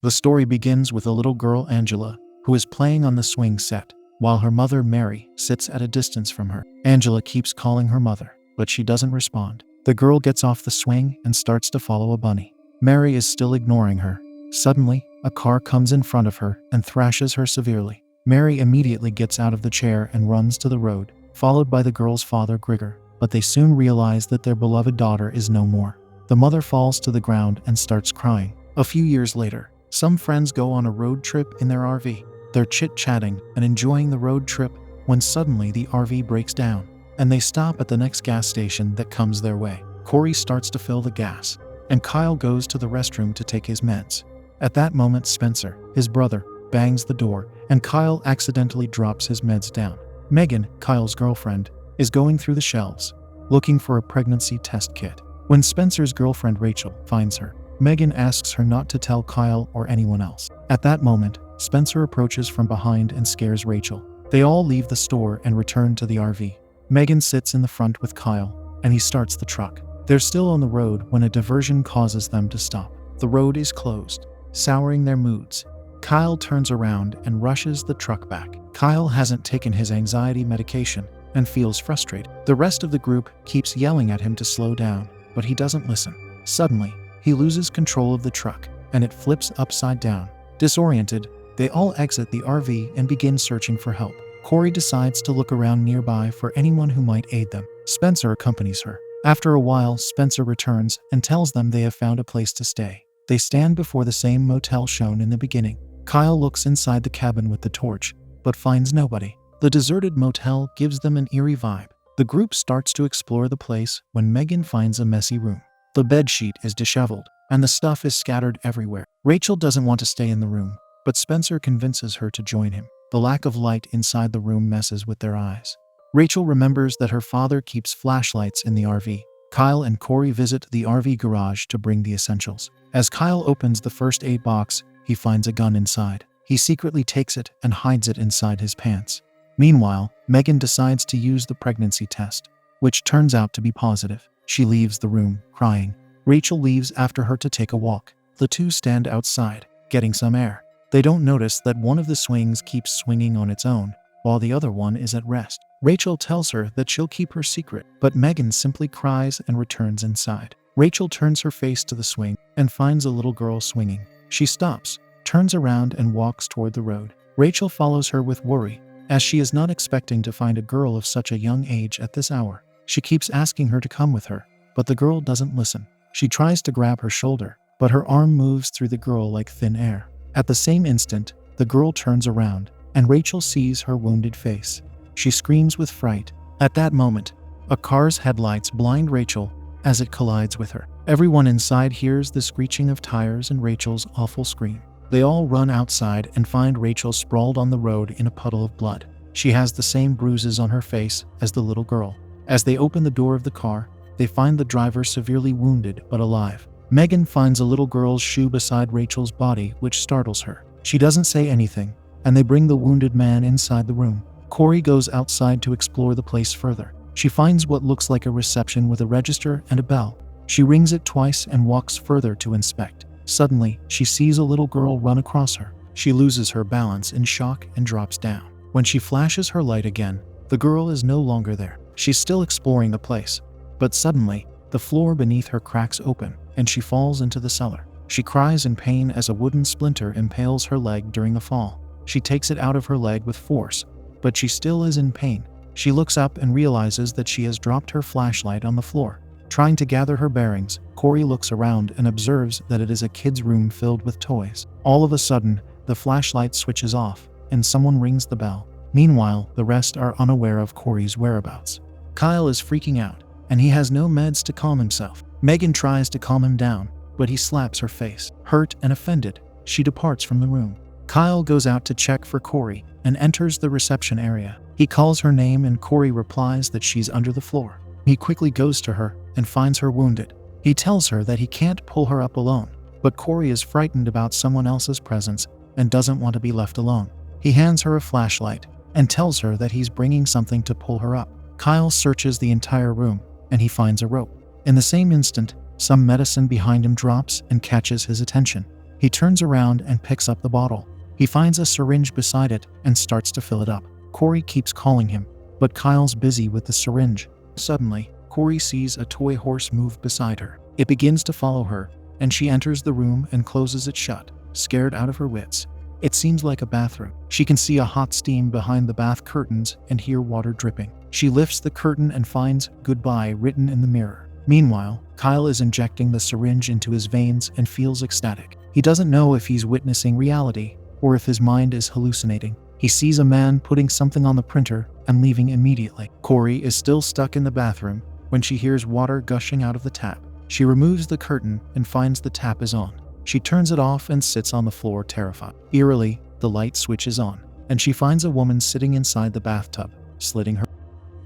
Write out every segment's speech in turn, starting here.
The story begins with a little girl, Angela, who is playing on the swing set, while her mother, Mary, sits at a distance from her. Angela keeps calling her mother, but she doesn't respond. The girl gets off the swing and starts to follow a bunny. Mary is still ignoring her. Suddenly, a car comes in front of her and thrashes her severely. Mary immediately gets out of the chair and runs to the road, followed by the girl's father, Grigor, but they soon realize that their beloved daughter is no more. The mother falls to the ground and starts crying. A few years later, some friends go on a road trip in their RV. They're chit-chatting and enjoying the road trip when suddenly the RV breaks down, and they stop at the next gas station that comes their way. Cory starts to fill the gas, and Kyle goes to the restroom to take his meds. At that moment, Spencer, his brother, bangs the door, and Kyle accidentally drops his meds down. Megan, Kyle's girlfriend, is going through the shelves, looking for a pregnancy test kit. When Spencer's girlfriend Rachel finds her, Megan asks her not to tell Kyle or anyone else. At that moment, Spencer approaches from behind and scares Rachel. They all leave the store and return to the RV. Megan sits in the front with Kyle, and he starts the truck. They're still on the road when a diversion causes them to stop. The road is closed, souring their moods. Kyle turns around and rushes the truck back. Kyle hasn't taken his anxiety medication and feels frustrated. The rest of the group keeps yelling at him to slow down, but he doesn't listen. Suddenly, he loses control of the truck, and it flips upside down. Disoriented, they all exit the RV and begin searching for help. Cory decides to look around nearby for anyone who might aid them. Spencer accompanies her. After a while, Spencer returns and tells them they have found a place to stay. They stand before the same motel shown in the beginning. Kyle looks inside the cabin with the torch, but finds nobody. The deserted motel gives them an eerie vibe. The group starts to explore the place when Megan finds a messy room. The bedsheet is disheveled, and the stuff is scattered everywhere. Rachel doesn't want to stay in the room, but Spencer convinces her to join him. The lack of light inside the room messes with their eyes. Rachel remembers that her father keeps flashlights in the RV. Kyle and Cory visit the RV garage to bring the essentials. As Kyle opens the first aid box, he finds a gun inside. He secretly takes it and hides it inside his pants. Meanwhile, Megan decides to use the pregnancy test, which turns out to be positive. She leaves the room, crying. Rachel leaves after her to take a walk. The two stand outside, getting some air. They don't notice that one of the swings keeps swinging on its own, while the other one is at rest. Rachel tells her that she'll keep her secret, but Megan simply cries and returns inside. Rachel turns her face to the swing and finds a little girl swinging. She stops, turns around and walks toward the road. Rachel follows her with worry, as she is not expecting to find a girl of such a young age at this hour. She keeps asking her to come with her, but the girl doesn't listen. She tries to grab her shoulder, but her arm moves through the girl like thin air. At the same instant, the girl turns around, and Rachel sees her wounded face. She screams with fright. At that moment, a car's headlights blind Rachel as it collides with her. Everyone inside hears the screeching of tires and Rachel's awful scream. They all run outside and find Rachel sprawled on the road in a puddle of blood. She has the same bruises on her face as the little girl. As they open the door of the car, they find the driver severely wounded but alive. Megan finds a little girl's shoe beside Rachel's body, which startles her. She doesn't say anything, and they bring the wounded man inside the room. Cory goes outside to explore the place further. She finds what looks like a reception with a register and a bell. She rings it twice and walks further to inspect. Suddenly, she sees a little girl run across her. She loses her balance in shock and drops down. When she flashes her light again, the girl is no longer there. She's still exploring the place, but suddenly, the floor beneath her cracks open, and she falls into the cellar. She cries in pain as a wooden splinter impales her leg during the fall. She takes it out of her leg with force, but she still is in pain. She looks up and realizes that she has dropped her flashlight on the floor. Trying to gather her bearings, Cory looks around and observes that it is a kid's room filled with toys. All of a sudden, the flashlight switches off, and someone rings the bell. Meanwhile, the rest are unaware of Cory's whereabouts. Kyle is freaking out, and he has no meds to calm himself. Megan tries to calm him down, but he slaps her face. Hurt and offended, she departs from the room. Kyle goes out to check for Cory and enters the reception area. He calls her name and Cory replies that she's under the floor. He quickly goes to her and finds her wounded. He tells her that he can't pull her up alone, but Cory is frightened about someone else's presence and doesn't want to be left alone. He hands her a flashlight and tells her that he's bringing something to pull her up. Kyle searches the entire room and he finds a rope. In the same instant, some medicine behind him drops and catches his attention. He turns around and picks up the bottle. He finds a syringe beside it and starts to fill it up. Cory keeps calling him, but Kyle's busy with the syringe. Suddenly, Cory sees a toy horse move beside her. It begins to follow her, and she enters the room and closes it shut, scared out of her wits. It seems like a bathroom. She can see a hot steam behind the bath curtains and hear water dripping. She lifts the curtain and finds "Goodbye" written in the mirror. Meanwhile, Kyle is injecting the syringe into his veins and feels ecstatic. He doesn't know if he's witnessing reality or if his mind is hallucinating. He sees a man putting something on the printer and leaving immediately. Cory is still stuck in the bathroom when she hears water gushing out of the tap. She removes the curtain and finds the tap is on. She turns it off and sits on the floor terrified. Eerily, the light switches on, and she finds a woman sitting inside the bathtub, slitting her.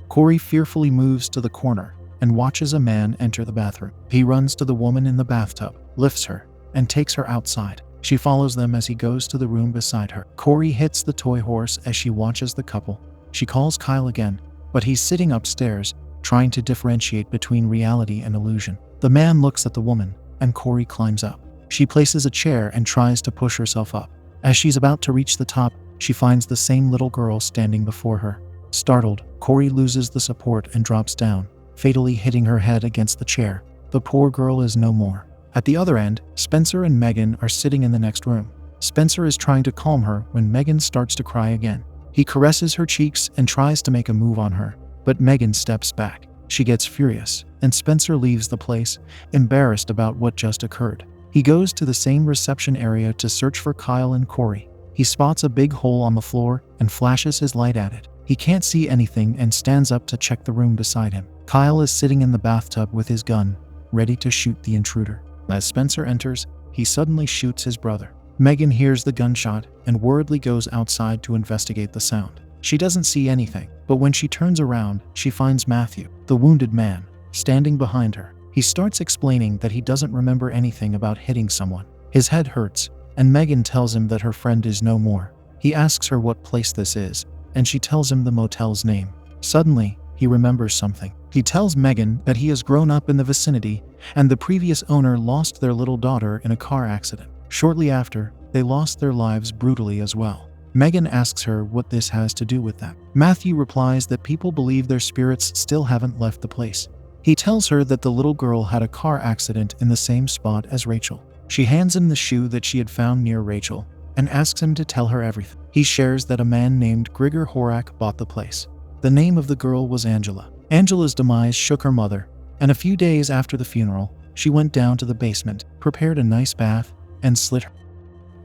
Cory fearfully moves to the corner and watches a man enter the bathroom. He runs to the woman in the bathtub, lifts her, and takes her outside. She follows them as he goes to the room beside her. Cory hits the toy horse as she watches the couple. She calls Kyle again, but he's sitting upstairs, trying to differentiate between reality and illusion. The man looks at the woman, and Cory climbs up. She places a chair and tries to push herself up. As she's about to reach the top, she finds the same little girl standing before her. Startled, Cory loses the support and drops down, fatally hitting her head against the chair. The poor girl is no more. At the other end, Spencer and Megan are sitting in the next room. Spencer is trying to calm her when Megan starts to cry again. He caresses her cheeks and tries to make a move on her, but Megan steps back. She gets furious, and Spencer leaves the place, embarrassed about what just occurred. He goes to the same reception area to search for Kyle and Cory. He spots a big hole on the floor and flashes his light at it. He can't see anything and stands up to check the room beside him. Kyle is sitting in the bathtub with his gun, ready to shoot the intruder. As Spencer enters, he suddenly shoots his brother. Megan hears the gunshot and worriedly goes outside to investigate the sound. She doesn't see anything, but when she turns around, she finds Matthew, the wounded man, standing behind her. He starts explaining that he doesn't remember anything about hitting someone. His head hurts, and Megan tells him that her friend is no more. He asks her what place this is, and she tells him the motel's name. Suddenly, he remembers something. He tells Megan that he has grown up in the vicinity, and the previous owner lost their little daughter in a car accident. Shortly after, they lost their lives brutally as well. Megan asks her what this has to do with that. Matthew replies that people believe their spirits still haven't left the place. He tells her that the little girl had a car accident in the same spot as Rachel. She hands him the shoe that she had found near Rachel and asks him to tell her everything. He shares that a man named Grigor Horak bought the place. The name of the girl was Angela. Angela's demise shook her mother, and a few days after the funeral, she went down to the basement, prepared a nice bath, and slit her.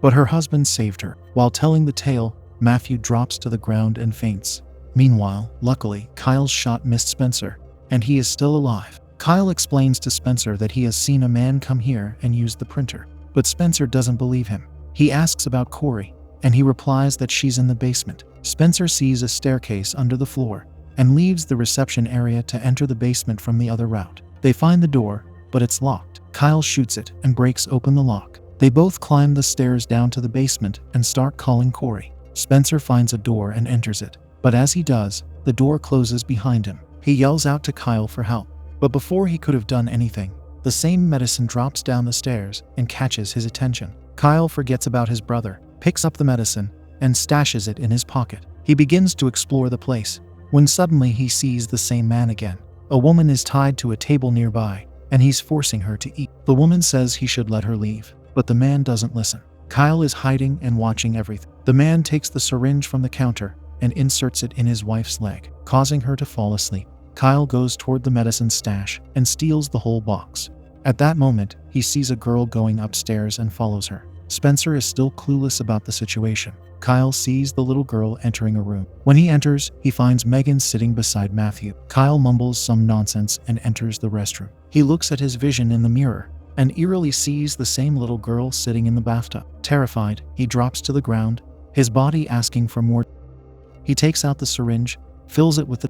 But her husband saved her. While telling the tale, Matthew drops to the ground and faints. Meanwhile, luckily, Kyle's shot missed Spencer, and he is still alive. Kyle explains to Spencer that he has seen a man come here and use the printer, but Spencer doesn't believe him. He asks about Cory, and he replies that she's in the basement. Spencer sees a staircase under the floor and leaves the reception area to enter the basement from the other route. They find the door, but it's locked. Kyle shoots it and breaks open the lock. They both climb the stairs down to the basement and start calling Cory. Spencer finds a door and enters it, but as he does, the door closes behind him. He yells out to Kyle for help, but before he could have done anything, the same medicine drops down the stairs and catches his attention. Kyle forgets about his brother, picks up the medicine, and stashes it in his pocket. He begins to explore the place, when suddenly he sees the same man again. A woman is tied to a table nearby, and he's forcing her to eat. The woman says he should let her leave, but the man doesn't listen. Kyle is hiding and watching everything. The man takes the syringe from the counter and inserts it in his wife's leg, causing her to fall asleep. Kyle goes toward the medicine stash and steals the whole box. At that moment, he sees a girl going upstairs and follows her. Spencer is still clueless about the situation. Kyle sees the little girl entering a room. When he enters, he finds Megan sitting beside Matthew. Kyle mumbles some nonsense and enters the restroom. He looks at his vision in the mirror and eerily sees the same little girl sitting in the bathtub. Terrified, he drops to the ground, his body asking for more. He takes out the syringe, fills it with the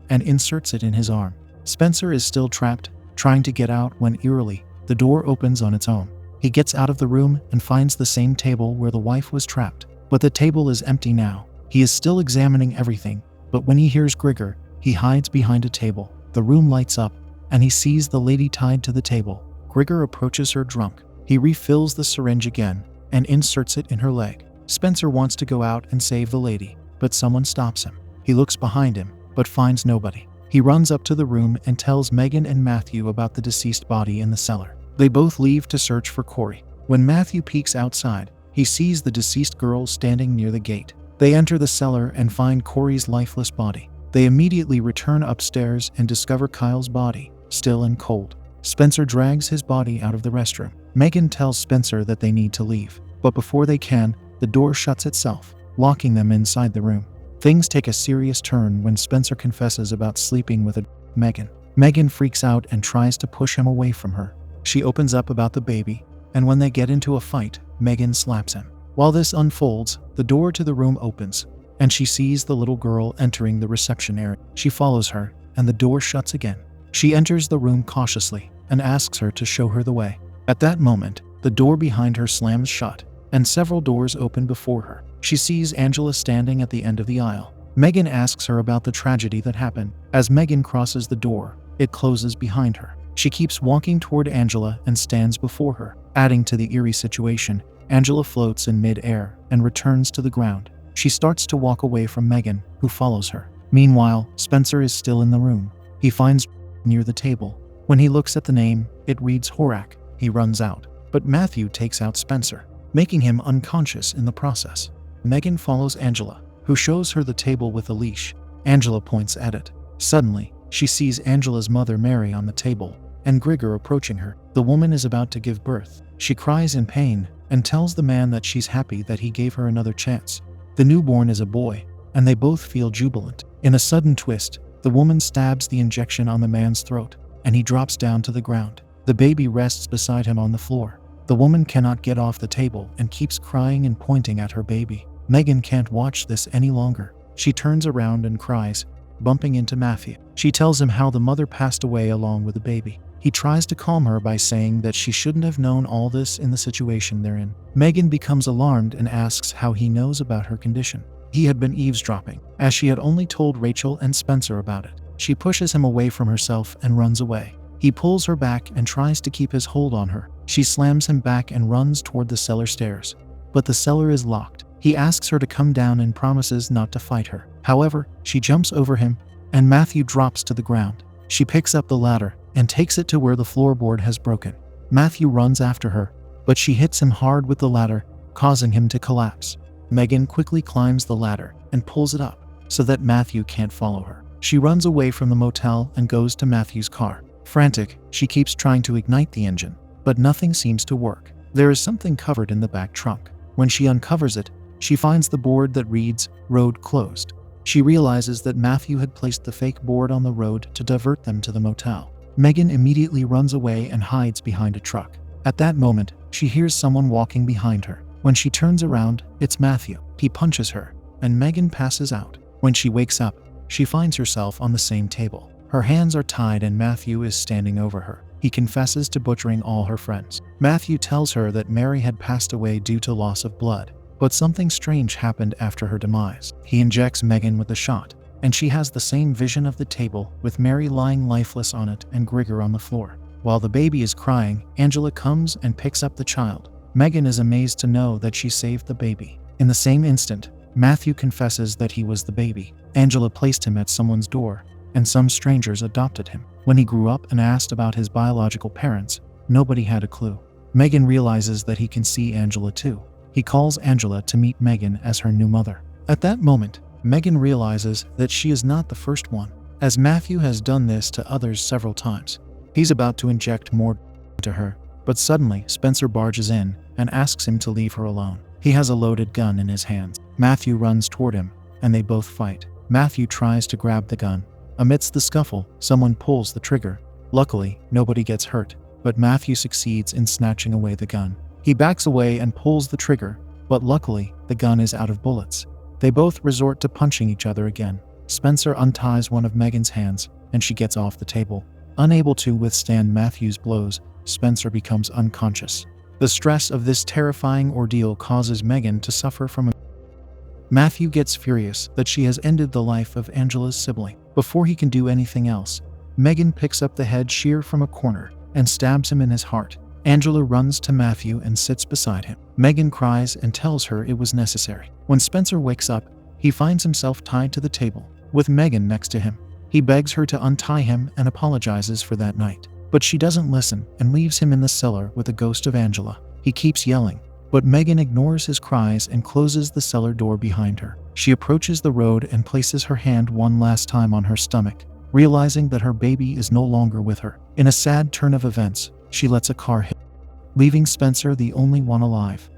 and inserts it in his arm. Spencer is still trapped, trying to get out when eerily, the door opens on its own. He gets out of the room and finds the same table where the wife was trapped. But the table is empty now. He is still examining everything, but when he hears Grigor, he hides behind a table. The room lights up, and he sees the lady tied to the table. Grigor approaches her drunk. He refills the syringe again and inserts it in her leg. Spencer wants to go out and save the lady, but someone stops him. He looks behind him, but finds nobody. He runs up to the room and tells Megan and Matthew about the deceased body in the cellar. They both leave to search for Cory. When Matthew peeks outside, he sees the deceased girl standing near the gate. They enter the cellar and find Cory's lifeless body. They immediately return upstairs and discover Kyle's body, still and cold. Spencer drags his body out of the restroom. Megan tells Spencer that they need to leave, but before they can, the door shuts itself, locking them inside the room. Things take a serious turn when Spencer confesses about sleeping with Megan. Megan freaks out and tries to push him away from her. She opens up about the baby, and when they get into a fight, Megan slaps him. While this unfolds, the door to the room opens, and she sees the little girl entering the reception area. She follows her, and the door shuts again. She enters the room cautiously and asks her to show her the way. At that moment, the door behind her slams shut, and several doors open before her. She sees Angela standing at the end of the aisle. Megan asks her about the tragedy that happened. As Megan crosses the door, it closes behind her. She keeps walking toward Angela and stands before her. Adding to the eerie situation, Angela floats in mid-air and returns to the ground. She starts to walk away from Megan, who follows her. Meanwhile, Spencer is still in the room. He finds near the table. When he looks at the name, it reads Horak. He runs out, but Matthew takes out Spencer, making him unconscious in the process. Megan follows Angela, who shows her the table with a leash. Angela points at it. Suddenly, she sees Angela's mother Mary on the table, and Grigor approaching her. The woman is about to give birth. She cries in pain and tells the man that she's happy that he gave her another chance. The newborn is a boy, and they both feel jubilant. In a sudden twist, the woman stabs the injection on the man's throat, and he drops down to the ground. The baby rests beside him on the floor. The woman cannot get off the table and keeps crying and pointing at her baby. Megan can't watch this any longer. She turns around and cries, bumping into Matthew. She tells him how the mother passed away along with the baby. He tries to calm her by saying that she shouldn't have known all this in the situation they're in. Megan becomes alarmed and asks how he knows about her condition. He had been eavesdropping, as she had only told Rachel and Spencer about it. She pushes him away from herself and runs away. He pulls her back and tries to keep his hold on her. She slams him back and runs toward the cellar stairs. But the cellar is locked. He asks her to come down and promises not to fight her. However, she jumps over him, and Matthew drops to the ground. She picks up the ladder and takes it to where the floorboard has broken. Matthew runs after her, but she hits him hard with the ladder, causing him to collapse. Megan quickly climbs the ladder and pulls it up so that Matthew can't follow her. She runs away from the motel and goes to Matthew's car. Frantic, she keeps trying to ignite the engine, but nothing seems to work. There is something covered in the back trunk. When she uncovers it, she finds the board that reads, "Road closed." She realizes that Matthew had placed the fake board on the road to divert them to the motel. Megan immediately runs away and hides behind a truck. At that moment, she hears someone walking behind her. When she turns around, it's Matthew. He punches her, and Megan passes out. When she wakes up, she finds herself on the same table. Her hands are tied and Matthew is standing over her. He confesses to butchering all her friends. Matthew tells her that Mary had passed away due to loss of blood, but something strange happened after her demise. He injects Megan with a shot, and she has the same vision of the table with Mary lying lifeless on it and Grigor on the floor. While the baby is crying, Angela comes and picks up the child. Megan is amazed to know that she saved the baby. In the same instant, Matthew confesses that he was the baby. Angela placed him at someone's door, and some strangers adopted him. When he grew up and asked about his biological parents, nobody had a clue. Megan realizes that he can see Angela too. He calls Angela to meet Megan as her new mother. At that moment, Megan realizes that she is not the first one, as Matthew has done this to others several times. He's about to inject more to her, but suddenly Spencer barges in and asks him to leave her alone. He has a loaded gun in his hands. Matthew runs toward him, and they both fight. Matthew tries to grab the gun. Amidst the scuffle, someone pulls the trigger. Luckily, nobody gets hurt, but Matthew succeeds in snatching away the gun. He backs away and pulls the trigger, but luckily, the gun is out of bullets. They both resort to punching each other again. Spencer unties one of Megan's hands, and she gets off the table. Unable to withstand Matthew's blows, Spencer becomes unconscious. The stress of this terrifying ordeal causes Megan to suffer from a Matthew gets furious that she has ended the life of Angela's sibling. Before he can do anything else, Megan picks up the head shear from a corner and stabs him in his heart. Angela runs to Matthew and sits beside him. Megan cries and tells her it was necessary. When Spencer wakes up, he finds himself tied to the table, with Megan next to him. He begs her to untie him and apologizes for that night. But she doesn't listen and leaves him in the cellar with the ghost of Angela. He keeps yelling, but Megan ignores his cries and closes the cellar door behind her. She approaches the road and places her hand one last time on her stomach, realizing that her baby is no longer with her. In a sad turn of events, she lets a car hit, leaving Spencer the only one alive.